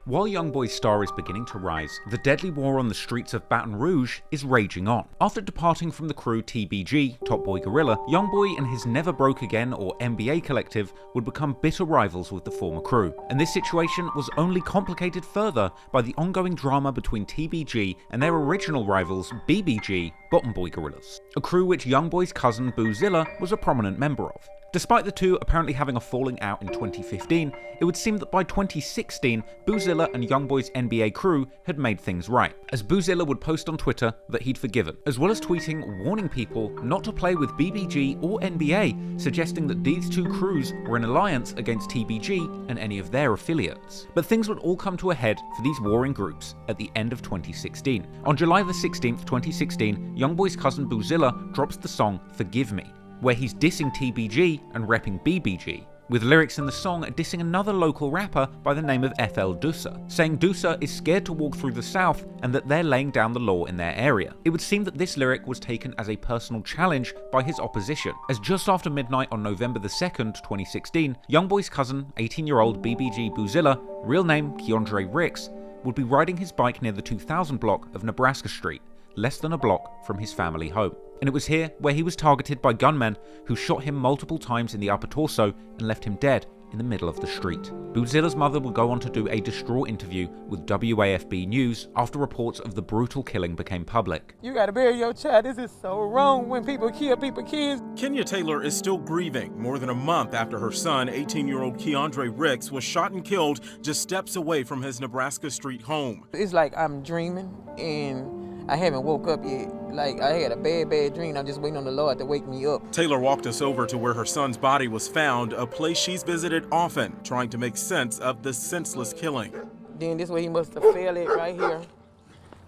While YoungBoy's star is beginning to rise, the deadly war on the streets of Baton Rouge is raging on. After departing from the crew TBG, Top Boy Gorilla, YoungBoy and his Never Broke Again or NBA collective would become bitter rivals with the former crew. And this situation was only complicated further by the ongoing drama between TBG and their original rivals BBG, Bottom Boy Gorillas, a crew which YoungBoy's cousin Boozilla was a prominent member of. Despite the two apparently having a falling out in 2015, it would seem that by 2016, Boozilla and YoungBoy's NBA crew had made things right, as Boozilla would post on Twitter that he'd forgiven, as well as tweeting warning people not to play with BBG or NBA, suggesting that these two crews were in alliance against TBG and any of their affiliates. But things would all come to a head for these warring groups at the end of 2016. On July the 16th, 2016, YoungBoy's cousin Boozilla drops the song Forgive Me, where he's dissing TBG and repping BBG, with lyrics in the song dissing another local rapper by the name of FL Dusa, saying Dusa is scared to walk through the South and that they're laying down the law in their area. It would seem that this lyric was taken as a personal challenge by his opposition, as just after midnight on November the 2nd, 2016, YoungBoy's cousin, 18-year-old BBG Boozilla, real name Keandre Ricks, would be riding his bike near the 2000 block of Nebraska Street, less than a block from his family home. And it was here where he was targeted by gunmen who shot him multiple times in the upper torso and left him dead in the middle of the street. Boozilla's mother would go on to do a distraught interview with WAFB News after reports of the brutal killing became public. You gotta bury your child. This is so wrong when people kill kids. Kenya Taylor is still grieving more than a month after her son, 18-year-old Keandre Ricks, was shot and killed just steps away from his Nebraska Street home. It's like I'm dreaming and I haven't woke up yet. Like, I had a bad dream. I'm just waiting on the Lord to wake me up. Taylor walked us over to where her son's body was found, a place she's visited often, trying to make sense of the senseless killing. Then this way he must have fell it right here.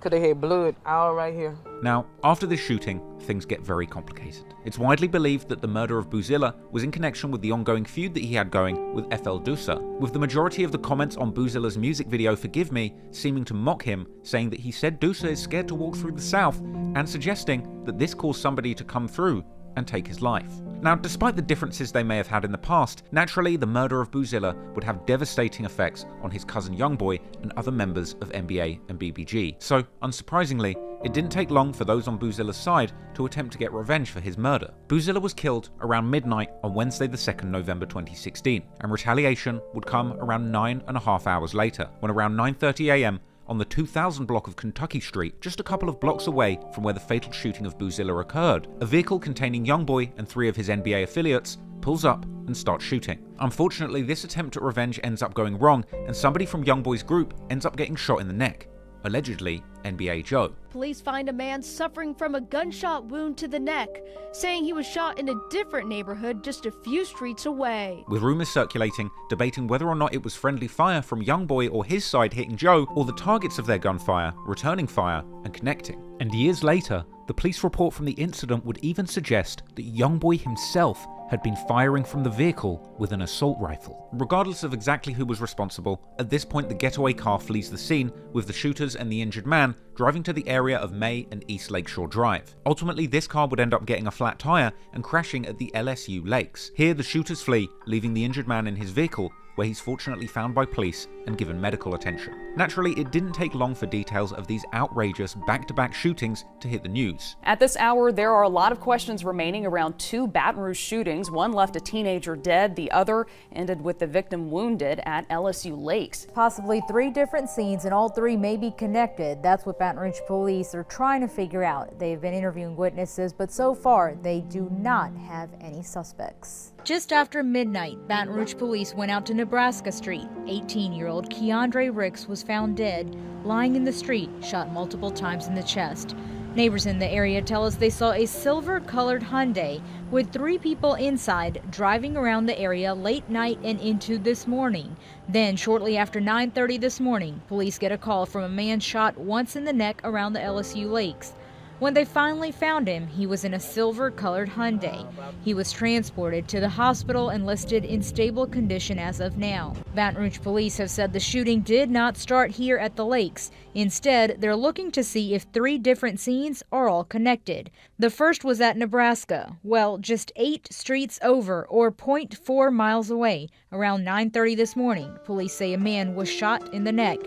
Could have had blood all right here. Now, after this shooting, things get very complicated. It's widely believed that the murder of Boozilla was in connection with the ongoing feud that he had going with FL Dusa, with the majority of the comments on Boozilla's music video Forgive Me seeming to mock him, saying that he said Dusa is scared to walk through the South, and suggesting that this caused somebody to come through and take his life. Now, despite the differences they may have had in the past, naturally the murder of Boozilla would have devastating effects on his cousin YoungBoy and other members of NBA and BBG. So, unsurprisingly, it didn't take long for those on Boozilla's side to attempt to get revenge for his murder. Boozilla was killed around midnight on Wednesday the 2nd November 2016, and retaliation would come around 9.5 hours later, when around 9:30 AM, on the 2000 block of Kentucky Street, just a couple of blocks away from where the fatal shooting of Boozilla occurred, a vehicle containing YoungBoy and 3 of his NBA affiliates pulls up and starts shooting. Unfortunately, this attempt at revenge ends up going wrong, and somebody from YoungBoy's group ends up getting shot in the neck. Allegedly, NBA Joe. Police find a man suffering from a gunshot wound to the neck, saying he was shot in a different neighborhood just a few streets away. With rumors circulating, debating whether or not it was friendly fire from YoungBoy or his side hitting Joe, or the targets of their gunfire returning fire and connecting. And years later, the police report from the incident would even suggest that YoungBoy himself had been firing from the vehicle with an assault rifle. Regardless of exactly who was responsible, at this point the getaway car flees the scene, with the shooters and the injured man driving to the area of May and East Lakeshore Drive. Ultimately, this car would end up getting a flat tire and crashing at the LSU Lakes. Here, the shooters flee, leaving the injured man in his vehicle, where he's fortunately found by police and given medical attention. Naturally, it didn't take long for details of these outrageous back-to-back shootings to hit the news. At this hour, there are a lot of questions remaining around 2 Baton Rouge shootings. One left a teenager dead, the other ended with the victim wounded at LSU Lakes. Possibly 3 different scenes, and all 3 may be connected. That's what Baton Rouge police are trying to figure out. They've been interviewing witnesses, but so far they do not have any suspects. Just after midnight, Baton Rouge police went out to Nebraska Street. 18-year-old Keandre Ricks was found dead, lying in the street, shot multiple times in the chest. Neighbors in the area tell us they saw a silver-colored Hyundai with 3 people inside driving around the area late night and into this morning. Then, shortly after 9:30 this morning, police get a call from a man shot once in the neck around the LSU Lakes. When they finally found him, he was in a silver-colored Hyundai. He was transported to the hospital and listed in stable condition as of now. Baton Rouge police have said the shooting did not start here at the lakes. Instead, they're looking to see if 3 different scenes are all connected. The first was at Nebraska, well, just 8 streets over, or 0.4 miles away. Around 9:30 this morning, police say a man was shot in the neck.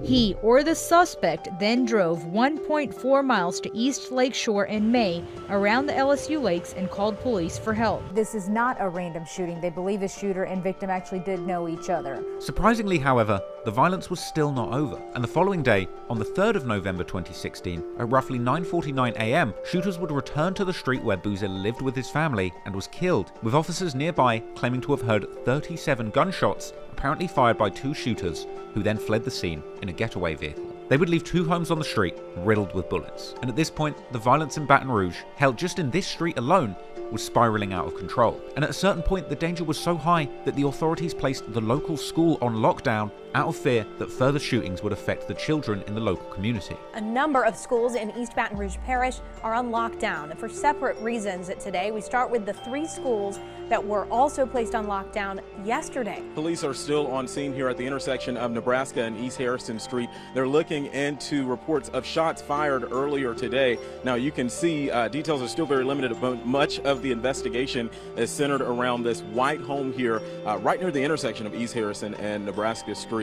He or the suspect then drove 1.4 miles to East Lakeshore in May around the LSU lakes and called police for help. This is not a random shooting. They believe the shooter and victim actually did know each other. Surprisingly, however, the violence was still not over, and the following day, on the 3rd of November 2016, at roughly 9:49 a.m., shooters would return to the street where Boozilla lived with his family and was killed, with officers nearby claiming to have heard 37 gunshots, apparently fired by 2 shooters, who then fled the scene in a getaway vehicle. They would leave 2 homes on the street riddled with bullets, and at this point, the violence in Baton Rouge, held just in this street alone, was spiraling out of control. And at a certain point, the danger was so high that the authorities placed the local school on lockdown out of fear that further shootings would affect the children in the local community. A number of schools in East Baton Rouge Parish are on lockdown for separate reasons today. We start with the 3 schools that were also placed on lockdown yesterday. Police are still on scene here at the intersection of Nebraska and East Harrison Street. They're looking into reports of shots fired earlier today. Now you can see details are still very limited, but much of the investigation is centered around this white home here right near the intersection of East Harrison and Nebraska Street.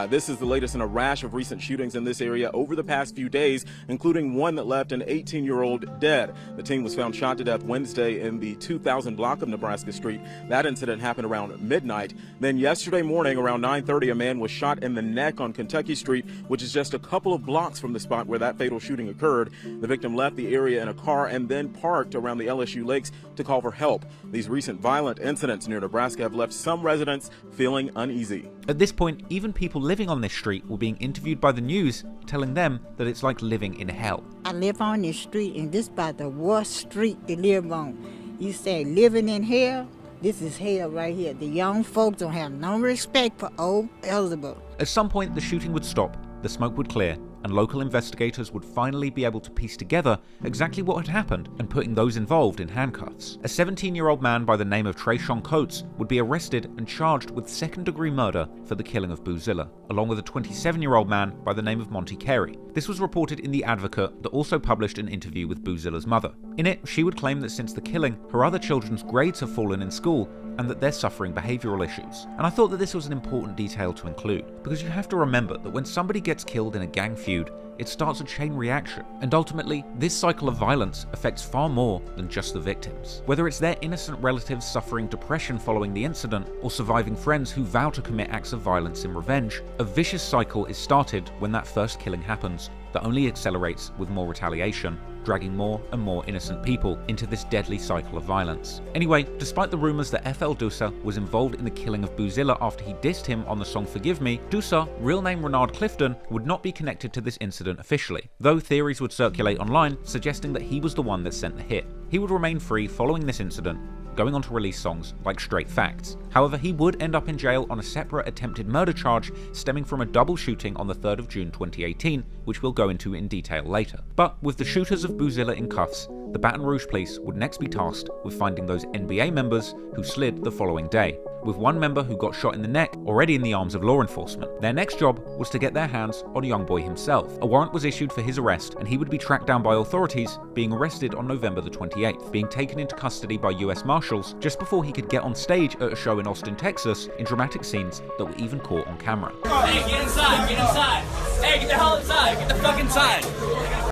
This is the latest in a rash of recent shootings in this area over the past few days, including one that left an 18-year-old dead. The teen was found shot to death Wednesday in the 2000 block of Nebraska Street. That incident happened around midnight. Then yesterday morning around 9:30, a man was shot in the neck on Kentucky Street, which is just a couple of blocks from the spot where that fatal shooting occurred. The victim left the area in a car and then parked around the LSU lakes to call for help. These recent violent incidents near Nebraska have left some residents feeling uneasy. At this point, even people living on this street were being interviewed by the news, telling them that it's like living in hell. I live on this street, and this about the worst street to live on. You say living in hell? This is hell right here. The young folks don't have no respect for old Elizabeth. At some point, the shooting would stop, the smoke would clear, and local investigators would finally be able to piece together exactly what had happened and putting those involved in handcuffs. A 17-year-old man by the name of Trayshawn Coates would be arrested and charged with second-degree murder for the killing of Boozilla, along with a 27-year-old man by the name of Monty Carey. This was reported in The Advocate that also published an interview with Boozilla's mother. In it, she would claim that since the killing, her other children's grades have fallen in school and that they're suffering behavioural issues. And I thought that this was an important detail to include, because you have to remember that when somebody gets killed in a gang feud, it starts a chain reaction, and ultimately, this cycle of violence affects far more than just the victims. Whether it's their innocent relatives suffering depression following the incident, or surviving friends who vow to commit acts of violence in revenge, a vicious cycle is started when that first killing happens that only accelerates with more retaliation, dragging more and more innocent people into this deadly cycle of violence. Anyway, despite the rumours that FL Dusa was involved in the killing of Boozilla after he dissed him on the song Forgive Me, Dusa, real name Renard Clifton, would not be connected to this incident officially, though theories would circulate online suggesting that he was the one that sent the hit. He would remain free following this incident, going on to release songs like Straight Facts. However, he would end up in jail on a separate attempted murder charge stemming from a double shooting on the 3rd of June 2018, which we'll go into in detail later. But with the shooters of Boozilla in cuffs, the Baton Rouge police would next be tasked with finding those NBA members who slid the following day, with one member who got shot in the neck already in the arms of law enforcement. Their next job was to get their hands on YoungBoy himself. A warrant was issued for his arrest, and he would be tracked down by authorities, being arrested on November the 28th, being taken into custody by US Marshals just before he could get on stage at a show in Austin, Texas, in dramatic scenes that were even caught on camera. Hey, get inside, get inside. Hey, get the hell inside, get the fuck inside.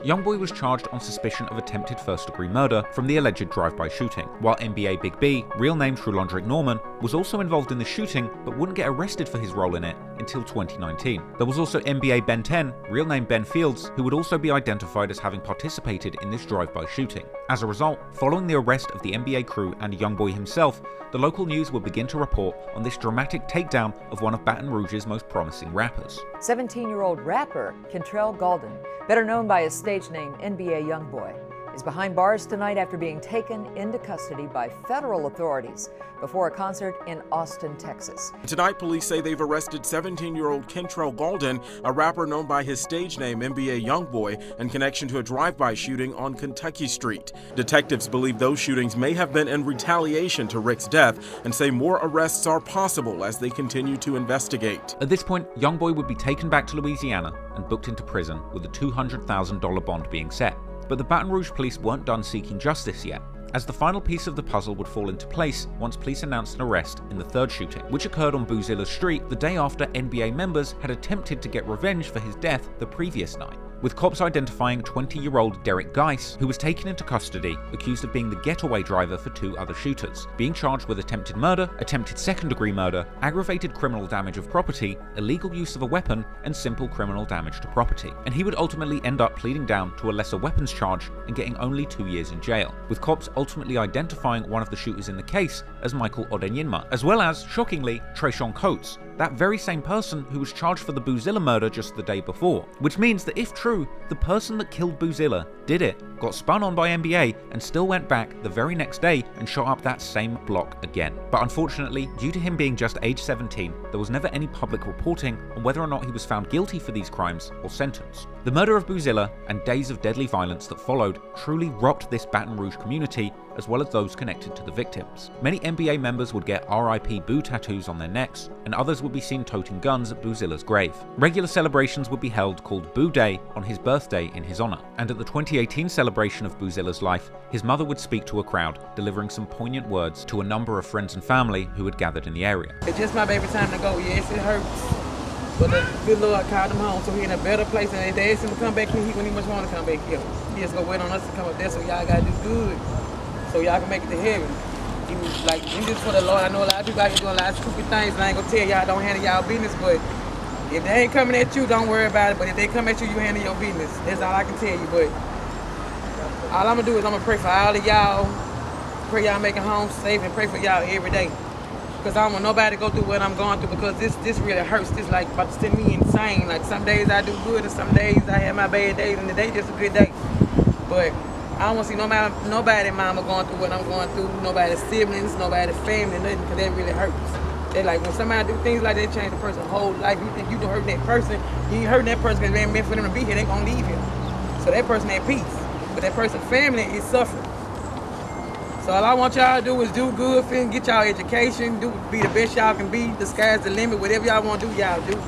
YoungBoy was charged on suspicion of attempted first-degree murder from the alleged drive-by shooting, while NBA Big B, real name Trulondrick Norman, was also involved in the shooting but wouldn't get arrested for his role in it until 2019. There was also NBA Ben 10, real name Ben Fields, who would also be identified as having participated in this drive-by shooting. As a result, following the arrest of the NBA crew and YoungBoy himself, the local news would begin to report on this dramatic takedown of one of Baton Rouge's most promising rappers. 17-year-old rapper Kentrell Gaulden, better known by his stage name NBA YoungBoy, is behind bars tonight after being taken into custody by federal authorities before a concert in Austin, Texas. Tonight, police say they've arrested 17-year-old Kentrell Gaulden, a rapper known by his stage name NBA YoungBoy, in connection to a drive-by shooting on Kentucky Street. Detectives believe those shootings may have been in retaliation to Rick's death and say more arrests are possible as they continue to investigate. At this point, YoungBoy would be taken back to Louisiana and booked into prison with a $200,000 bond being set. But the Baton Rouge police weren't done seeking justice yet, as the final piece of the puzzle would fall into place once police announced an arrest in the third shooting, which occurred on Boozilla Street the day after NBA members had attempted to get revenge for his death the previous night, with cops identifying 20-year-old Derek Geis, who was taken into custody, accused of being the getaway driver for 2 other shooters, being charged with attempted murder, attempted second-degree murder, aggravated criminal damage of property, illegal use of a weapon, and simple criminal damage to property. And he would ultimately end up pleading down to a lesser weapons charge and getting only 2 years in jail, with cops ultimately identifying one of the shooters in the case as Michael Odenyinma, as well as, shockingly, Trayshawn Coates, that very same person who was charged for the Boozilla murder just the day before. Which means that if true, the person that killed Boozilla did it, got spun on by NBA, and still went back the very next day and shot up that same block again. But unfortunately, due to him being just age 17, there was never any public reporting on whether or not he was found guilty for these crimes or sentenced. The murder of Boozilla and days of deadly violence that followed truly rocked this Baton Rouge community, as well as those connected to the victims. Many NBA members would get RIP Boo tattoos on their necks, and others would be seen toting guns at Boozilla's grave. Regular celebrations would be held called Boo Day on his birthday in his honor, and at the 2018 celebration of Boozilla's life, his mother would speak to a crowd, delivering some poignant words to a number of friends and family who had gathered in the area. It's just my baby time to go. Yes, it hurts. But the good Lord called him home, so he in a better place, and they asked him to come back here when he much want to come back here. He just gonna wait on us to come up there, so y'all gotta do good, so y'all can make it to heaven. He was like, do this for the Lord. I know a lot of people out here doing a lot of stupid things, and I ain't gonna tell y'all don't handle y'all business, but if they ain't coming at you, don't worry about it. But if they come at you, you handle your business. That's all I can tell you. But all I'm gonna do is I'm gonna pray for all of y'all, pray y'all make it home safe, and pray for y'all every day. Because I don't want nobody to go through what I'm going through, because this really hurts. This like about to send me insane. Like some days I do good and some days I have my bad days, and today just a good day. But I don't want to see nobody mama going through what I'm going through, nobody's siblings, nobody's family, nothing, because that really hurts. They like when somebody do things like that, change the person's whole life. You think you don't hurt that person, you ain't hurting that person because it ain't meant for them to be here, they gonna leave here. So that person at peace, but that person's family is suffering. So all I want y'all to do is do good, get y'all education, be the best y'all can be. The sky's the limit. Whatever y'all want to do, y'all do.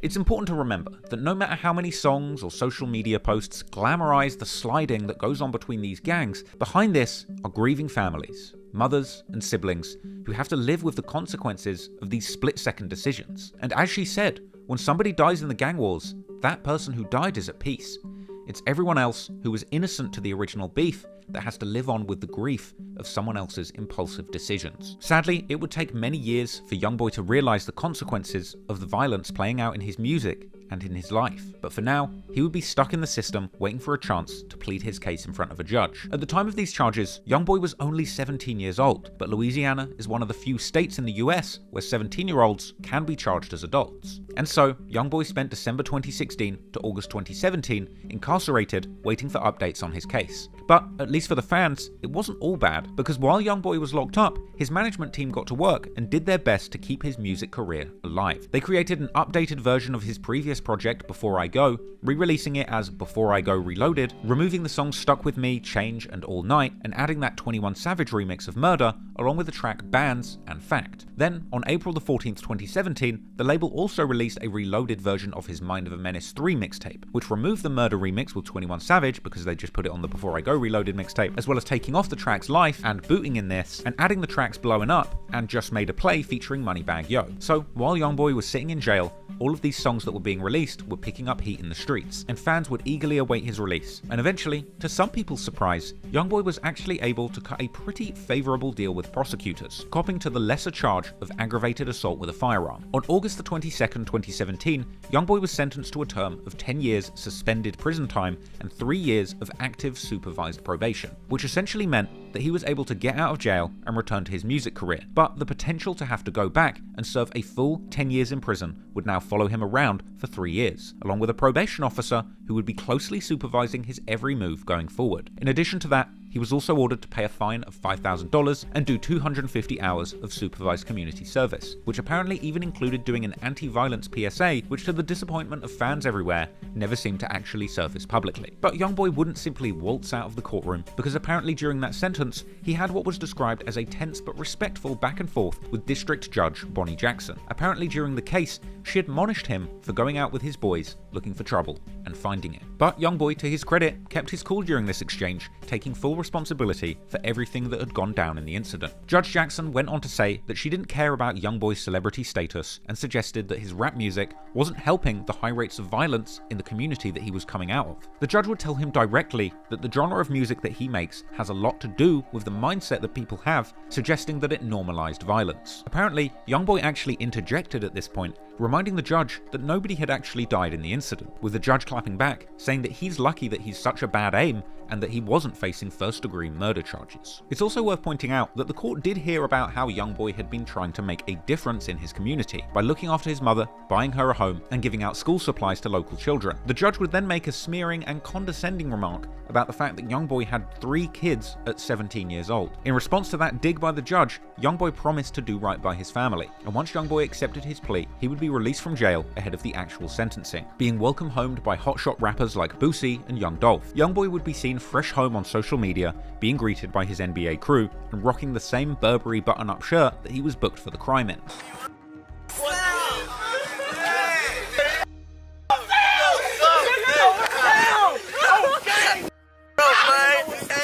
It's important to remember that no matter how many songs or social media posts glamorize the sliding that goes on between these gangs, behind this are grieving families, mothers and siblings who have to live with the consequences of these split-second decisions. And as she said, when somebody dies in the gang wars, that person who died is at peace. It's everyone else who was innocent to the original beef that has to live on with the grief of someone else's impulsive decisions. Sadly, it would take many years for YoungBoy to realize the consequences of the violence playing out in his music and in his life. But for now, he would be stuck in the system waiting for a chance to plead his case in front of a judge. At the time of these charges, YoungBoy was only 17 years old, but Louisiana is one of the few states in the US where 17-year-olds can be charged as adults. And so, YoungBoy spent December 2016 to August 2017 incarcerated, waiting for updates on his case. But, at least for the fans, it wasn't all bad, because while YoungBoy was locked up, his management team got to work and did their best to keep his music career alive. They created an updated version of his previous project, Before I Go, re-releasing it as Before I Go Reloaded, removing the songs Stuck With Me, Change, and All Night, and adding that 21 Savage remix of Murder, along with the track Bands and Fact. Then, on April the 14th, 2017, the label also released a reloaded version of his Mind of a Menace 3 mixtape, which removed the Murder remix with 21 Savage because they just put it on the Before I Go Reloaded mixtape, as well as taking off the tracks Life and Booting in this, and adding the tracks Blowing Up and Just Made a Play featuring Moneybagg Yo. So, while YoungBoy was sitting in jail, all of these songs that were being released were picking up heat in the streets, and fans would eagerly await his release. And eventually, to some people's surprise, YoungBoy was actually able to cut a pretty favourable deal with prosecutors, copping to the lesser charge of aggravated assault with a firearm. On August the 22nd, 2017, YoungBoy was sentenced to a term of 10 years suspended prison time and 3 years of active supervised supervised probation, which essentially meant that he was able to get out of jail and return to his music career. But the potential to have to go back and serve a full 10 years in prison would now follow him around for 3 years, along with a probation officer who would be closely supervising his every move going forward. In addition to that, he was also ordered to pay a fine of $5,000 and do 250 hours of supervised community service, which apparently even included doing an anti-violence PSA, which to the disappointment of fans everywhere, never seemed to actually surface publicly. But YoungBoy wouldn't simply waltz out of the courtroom, because apparently during that sentence, he had what was described as a tense but respectful back and forth with District Judge Bonnie Jackson. Apparently during the case, she admonished him for going out with his boys looking for trouble and finding it. But YoungBoy, to his credit, kept his cool during this exchange, taking full responsibility for everything that had gone down in the incident. Judge Jackson went on to say that she didn't care about YoungBoy's celebrity status and suggested that his rap music wasn't helping the high rates of violence in the community that he was coming out of. The judge would tell him directly that the genre of music that he makes has a lot to do with the mindset that people have, suggesting that it normalized violence. Apparently, YoungBoy actually interjected at this point, reminding the judge that nobody had actually died in the incident, with the judge clapping back, saying that he's lucky that he's such a bad aim and that he wasn't facing first-degree murder charges. It's also worth pointing out that the court did hear about how YoungBoy had been trying to make a difference in his community by looking after his mother, buying her a home, and giving out school supplies to local children. The judge would then make a smearing and condescending remark about the fact that YoungBoy had 3 kids at 17 years old. In response to that dig by the judge, YoungBoy promised to do right by his family, and once YoungBoy accepted his plea, he would be released from jail ahead of the actual sentencing, being welcome homed by hotshot rappers like Boosie and Young Dolph. YoungBoy would be seen fresh home on social media, being greeted by his NBA crew, and rocking the same Burberry button-up shirt that he was booked for the crime in.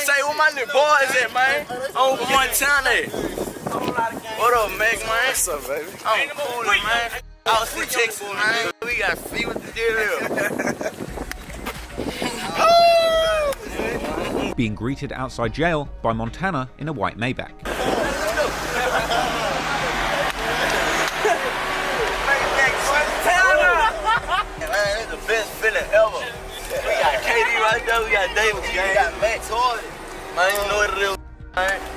Say where my new boys at, man? On Montana. What up, Meg, man? What's up, baby? I'm cool, man. Austin, Texas, man. We got see what the deal is. Being greeted outside jail by Montana in a white Maybach. Man, it's the best feeling ever. We got KD right there, we got Davis, we got Max Harden. Man, you know what it is.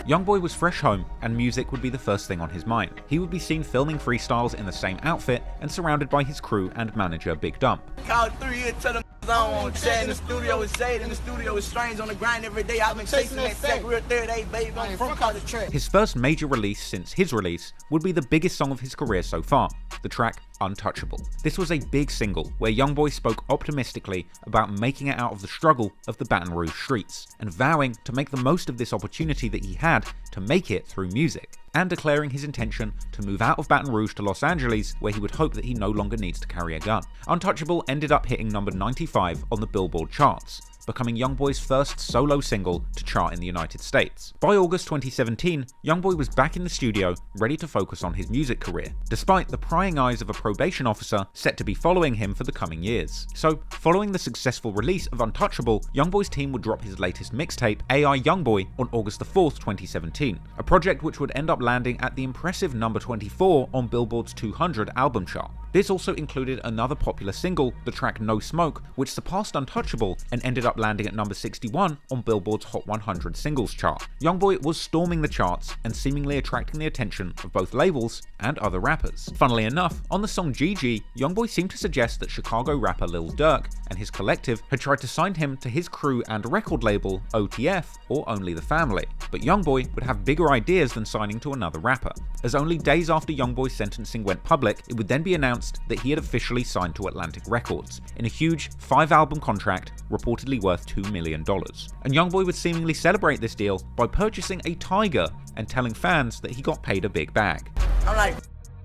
YoungBoy was fresh home, and music would be the first thing on his mind. He would be seen filming freestyles in the same outfit and surrounded by his crew and manager Big Dump. Call 3 years, tell them I don't want to chat. In the studio is shade, in the studio is strange, on the grind every day. I've been chasing that sack real 38, baby. I'm from College Track. His first major release since his release would be the biggest song of his career so far, the track Untouchable. This was a big single where YoungBoy spoke optimistically about making it out of the struggle of the Baton Rouge streets and vowing to make the most of this opportunity that he had to make it through music, and declaring his intention to move out of Baton Rouge to Los Angeles, where he would hope that he no longer needs to carry a gun. Untouchable ended up hitting number 95 on the Billboard charts, becoming YoungBoy's first solo single to chart in the United States. By August 2017, YoungBoy was back in the studio, ready to focus on his music career, despite the prying eyes of a probation officer set to be following him for the coming years. So, following the successful release of Untouchable, YoungBoy's team would drop his latest mixtape, AI YoungBoy, on August 4th, 2017, a project which would end up landing at the impressive number 24 on Billboard's 200 album chart. This also included another popular single, the track No Smoke, which surpassed Untouchable and ended up landing at number 61 on Billboard's Hot 100 singles chart. YoungBoy was storming the charts and seemingly attracting the attention of both labels and other rappers. Funnily enough, on the song GG, YoungBoy seemed to suggest that Chicago rapper Lil Durk and his collective had tried to sign him to his crew and record label OTF, or Only the Family. But YoungBoy would have bigger ideas than signing to another rapper, as only days after YoungBoy's sentencing went public, it would then be announced that he had officially signed to Atlantic Records in a huge 5-album contract reportedly worth $2 million. And YoungBoy would seemingly celebrate this deal by purchasing a tiger and telling fans that he got paid a big bag. I'm like,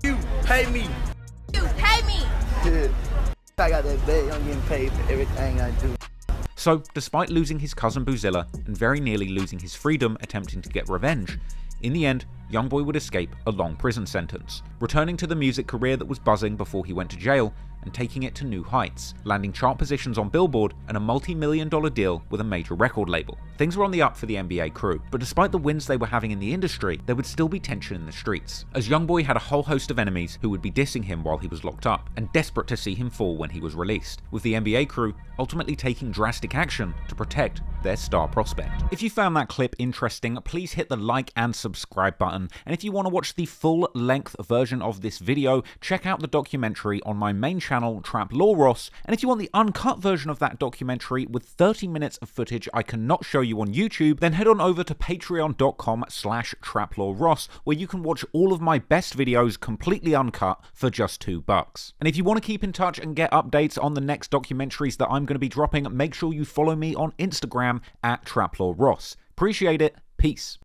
you pay me. You pay me. I got that bag, I'm getting paid for everything I do. So, despite losing his cousin Boozilla and very nearly losing his freedom attempting to get revenge, in the end, YoungBoy would escape a long prison sentence, returning to the music career that was buzzing before he went to jail and taking it to new heights, landing chart positions on Billboard and a multi-million-dollar deal with a major record label. Things were on the up for the NBA crew, but despite the wins they were having in the industry, there would still be tension in the streets, as YoungBoy had a whole host of enemies who would be dissing him while he was locked up, and desperate to see him fall when he was released, with the NBA crew ultimately taking drastic action to protect their star prospect. If you found that clip interesting, please hit the like and subscribe button, and if you want to watch the full-length version of this video, check out the documentary on my main channel, Trap Law Ross, and if you want the uncut version of that documentary with 30 minutes of footage I cannot show you on YouTube, then head on over to patreon.com/traplawross, where you can watch all of my best videos completely uncut for just $2. And if you want to keep in touch and get updates on the next documentaries that I'm going to be dropping, make sure you follow me on Instagram at traplawross. Appreciate it. Peace.